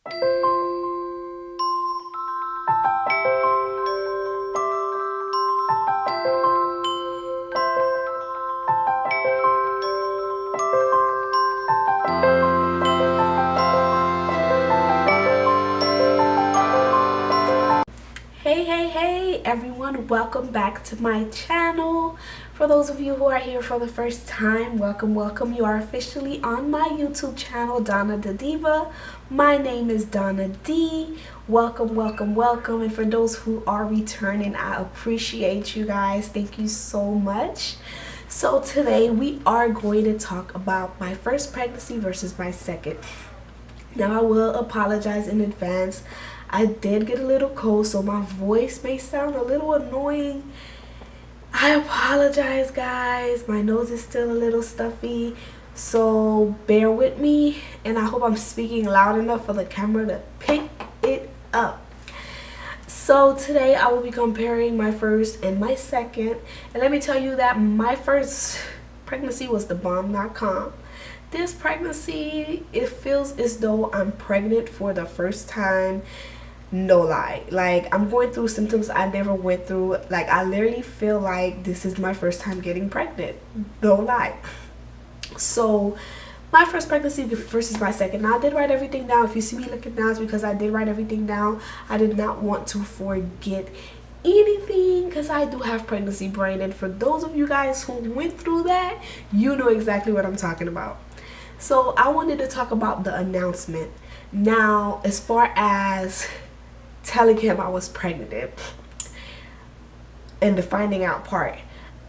Hey everyone, welcome back to my channel. For those of you who are here for the first time, welcome. You are officially on my YouTube channel, Donna Da Diva. My name is Donna D. Welcome. And for those who are returning, I appreciate you guys. Thank you so much. So today we are going to talk about my first pregnancy versus my second. Now I will apologize in advance. I did get a little cold, so my voice may sound a little annoying. I apologize, guys. My nose is still a little stuffy, so bear with me, and I hope I'm speaking loud enough for the camera to pick it up. So today I will be comparing my first and my second, and let me tell you that my first pregnancy was the bomb.com. This pregnancy, it feels as though I'm pregnant for the first time. No lie, like I'm going through symptoms I never went through. Like I literally feel like this is my first time getting pregnant. No lie. So my first pregnancy versus my second. Now I did write everything down. If you see me looking down, it's because I did write everything down. I did not want to forget anything because I do have pregnancy brain, and for those of you guys who went through that, you know exactly what I'm talking about. So I wanted to talk about the announcement. Now, as far as telling him I was pregnant and the finding out part,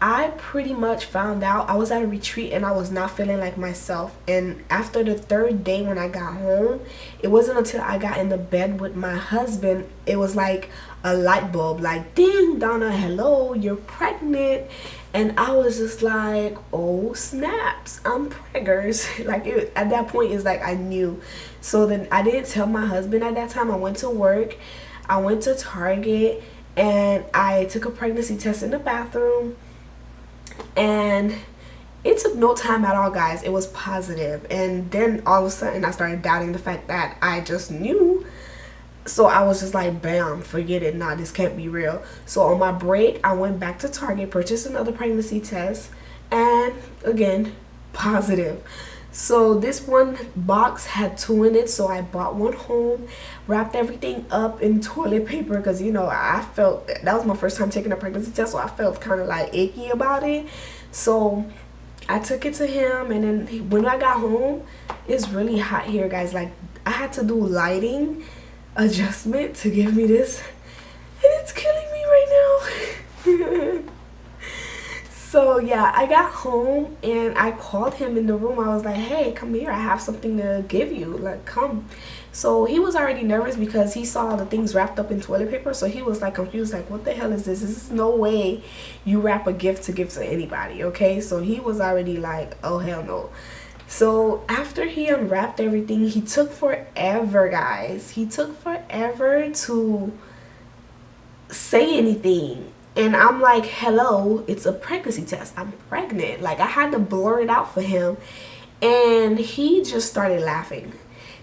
I pretty much found out. I was at a retreat and I was not feeling like myself, and after the third day when I got home, it wasn't until I got in the bed with my husband, it was like a light bulb, like ding, Donna, hello, you're pregnant. And I was just like, oh snaps, I'm preggers. Like at that point it's like I knew. So then I didn't tell my husband at that time. I went to work, I went to Target, and I took a pregnancy test in the bathroom, and it took no time at all, guys. It was positive. And then all of a sudden I started doubting the fact that I just knew. So I was just like, bam, forget it. Nah, this can't be real. So on my break, I went back to Target, purchased another pregnancy test, and again, positive. So this one box had 2 in it, so I bought one home, wrapped everything up in toilet paper because, you know, I felt that was my first time taking a pregnancy test, so I felt kind of like icky about it. So I took it to him, and then when I got home, it's really hot here, guys. Like I had to do lighting adjustment to give me this, and it's killing me right now. So yeah, I got home and I called him in the room. I was like, hey, come here, I have something to give you, like come. So he was already nervous because he saw the things wrapped up in toilet paper, so he was like confused, like what the hell is this? This is no way you wrap a gift to give to anybody, okay? So he was already like, oh hell no. So after he unwrapped everything, he took forever, guys. He took forever to say anything. And I'm like, hello, it's a pregnancy test. I'm pregnant. Like I had to blur it out for him. And he just started laughing.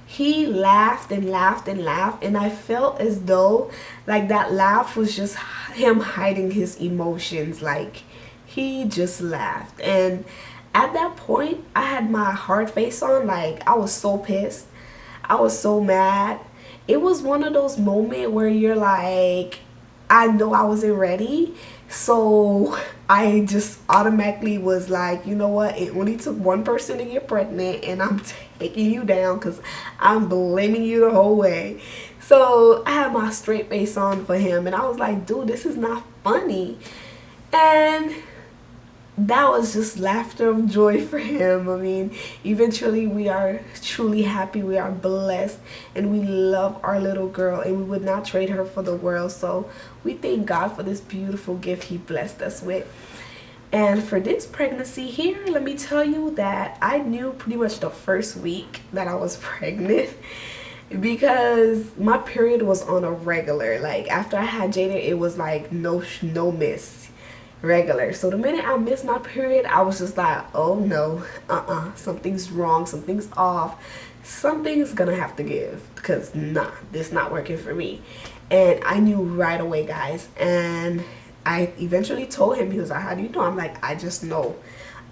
He laughed and laughed and laughed. And I felt as though like that laugh was just him hiding his emotions. Like he just laughed. And at that point, I had my hard face on. Like I was so pissed. I was so mad. It was one of those moments where you're like, I know I wasn't ready, so I just automatically was like, you know what, it only took one person to get pregnant, and I'm taking you down because I'm blaming you the whole way. So I had my straight face on for him, and I was like, dude, this is not funny. And that was just laughter of joy for him. I mean, eventually we are truly happy, we are blessed, and we love our little girl, and we would not trade her for the world. So we thank God for this beautiful gift he blessed us with. And for this pregnancy here, let me tell you that I knew pretty much the first week that I was pregnant, because my period was on a regular. Like after I had Jada, it was like no miss. regular. So the minute I missed my period, I was just like, oh no, something's wrong, something's off, something's gonna have to give, because nah, this not working for me. And I knew right away, guys. And I eventually told him. He was like, how do you know? I'm like, I just know.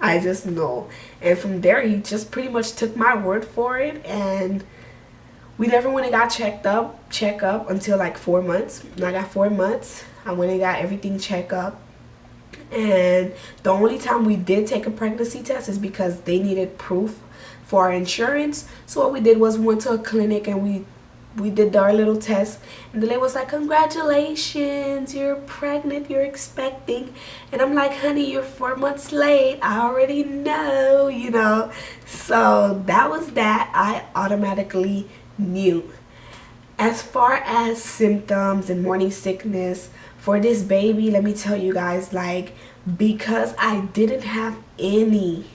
I just know. And from there, he just pretty much took my word for it. And we never went and got check up until like 4 months. And I got 4 months. I went and got everything checked up. And the only time we did take a pregnancy test is because they needed proof for our insurance. So what we did was we went to a clinic and we did our little test, and the lady was like, congratulations, you're pregnant, you're expecting. And I'm like, honey, you're 4 months late, I already know, you know. So that was that. I automatically knew. As far as symptoms and morning sickness for this baby, let me tell you guys, like, because I didn't have any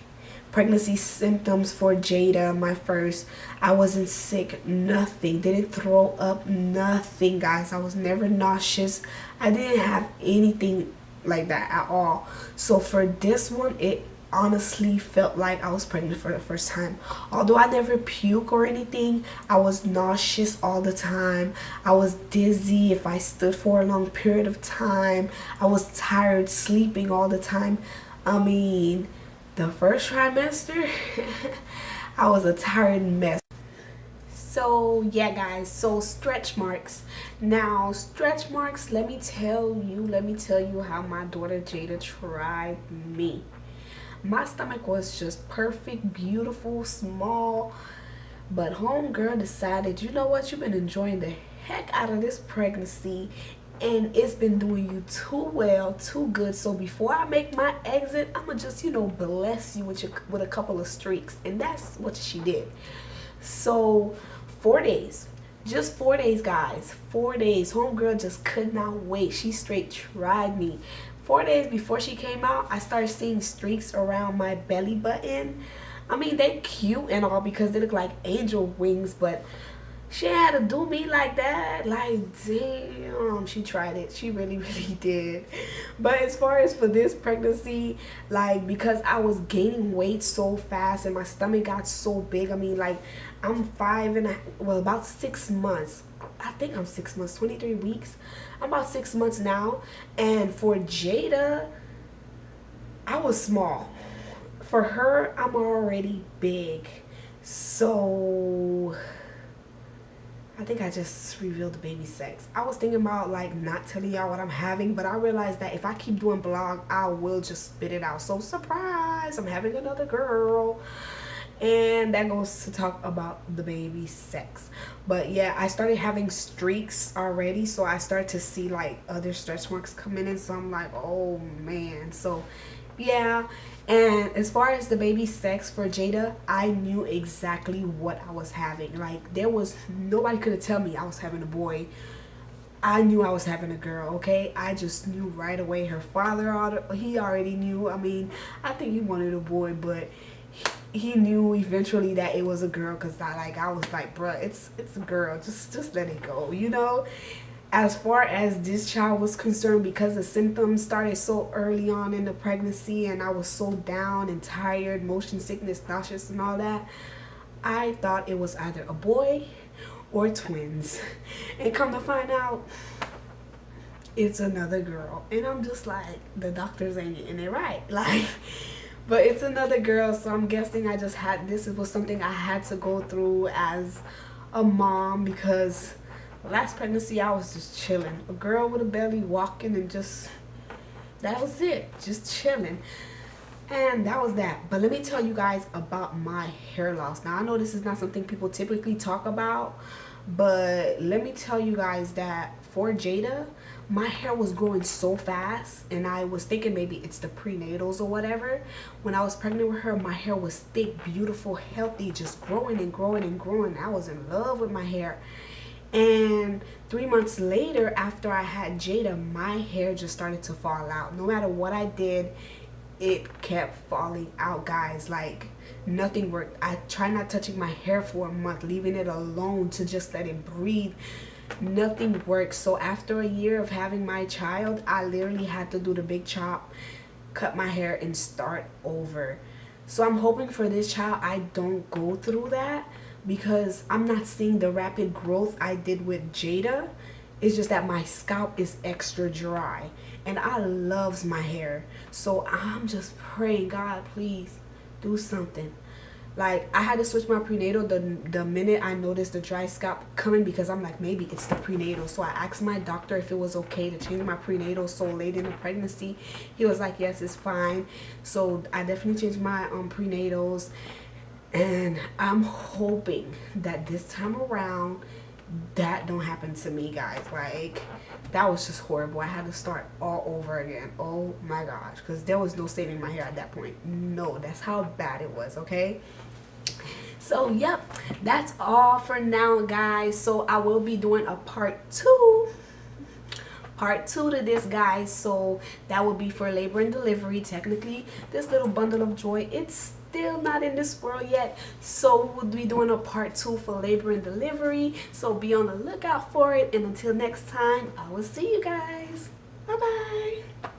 pregnancy symptoms for Jada, my first, I wasn't sick, nothing, didn't throw up, nothing, guys. I was never nauseous. I didn't have anything like that at all. So for this one, it honestly felt like I was pregnant for the first time. Although I never puke or anything, I was nauseous all the time. I was dizzy if I stood for a long period of time. I was tired, sleeping all the time. I mean, the first trimester, I was a tired mess. So yeah, guys, so stretch marks. Now stretch marks, let me tell you how my daughter Jada tried me. My stomach was just perfect, beautiful, small, but homegirl decided, you know what, you've been enjoying the heck out of this pregnancy and it's been doing you too well, too good. So before I make my exit, I'ma just, you know, bless you with a couple of streaks. And that's what she did. So 4 days, just 4 days, guys, 4 days. Homegirl just could not wait. She straight tried me. 4 days before she came out, I started seeing streaks around my belly button. I mean, they cute and all because they look like angel wings, but she had to do me like that. Like, damn, she tried it. She really, really did. But as far as for this pregnancy, like, because I was gaining weight so fast and my stomach got so big, I mean, like, I'm about 6 months. I think I'm 6 months, 23 weeks. I'm about 6 months now. And for Jada, I was small. For her, I'm already big. So I think I just revealed the baby sex. I was thinking about like not telling y'all what I'm having, but I realized that if I keep doing blog, I will just spit it out. So surprise, I'm having another girl. And that goes to talk about the baby sex. But yeah, I started having streaks already, so I started to see like other stretch marks coming in. So I'm like, oh man. So yeah. And as far as the baby sex for Jada, I knew exactly what I was having. Like, there was nobody could have tell me I was having a boy. I knew I was having a girl, okay? I just knew right away. Her father, he already knew. I mean, I think he wanted a boy, but he knew eventually that it was a girl, because I was like, bruh, it's a girl. Just let it go, you know? As far as this child was concerned, because the symptoms started so early on in the pregnancy and I was so down and tired, motion sickness, nauseous and all that, I thought it was either a boy or twins. And come to find out, it's another girl. And I'm just like, the doctors ain't getting it right. Like, but it's another girl, so I'm guessing this was something I had to go through as a mom, because last pregnancy I was just chilling, a girl with a belly, walking, and just, that was it, just chilling. And that was that. But let me tell you guys about my hair loss. Now I know this is not something people typically talk about, but let me tell you guys that for Jada, my hair was growing so fast, and I was thinking maybe it's the prenatals or whatever. When I was pregnant with her, my hair was thick, beautiful, healthy, just growing and growing and growing. I was in love with my hair. And 3 months later, after I had Jada, my hair just started to fall out. No matter what I did, it kept falling out, guys. Like, nothing worked. I tried not touching my hair for a month, leaving it alone to just let it breathe. nothing worked. So after a year of having my child, I literally had to do the big chop, cut my hair, and start over. So I'm hoping for this child I don't go through that, because I'm not seeing the rapid growth I did with Jada. It's just that my scalp is extra dry and I loves my hair. So I'm just praying, God, please do something. Like, I had to switch my prenatal the minute I noticed the dry scalp coming, because I'm like, maybe it's the prenatal. So I asked my doctor if it was okay to change my prenatal so late in the pregnancy. He was like, yes, it's fine. So I definitely changed my prenatals, and I'm hoping that this time around that don't happen to me, guys. Like, that was just horrible. I had to start all over again. Oh my gosh, because there was no saving my hair at that point. No, that's how bad it was. Okay, so yep, that's all for now, guys. So I will be doing a part two to this, guys. So that will be for labor and delivery. Technically, this little bundle of joy, it's still not in this world yet, so we'll be doing a part 2 for labor and delivery. So be on the lookout for it, and until next time, I will see you guys. Bye bye.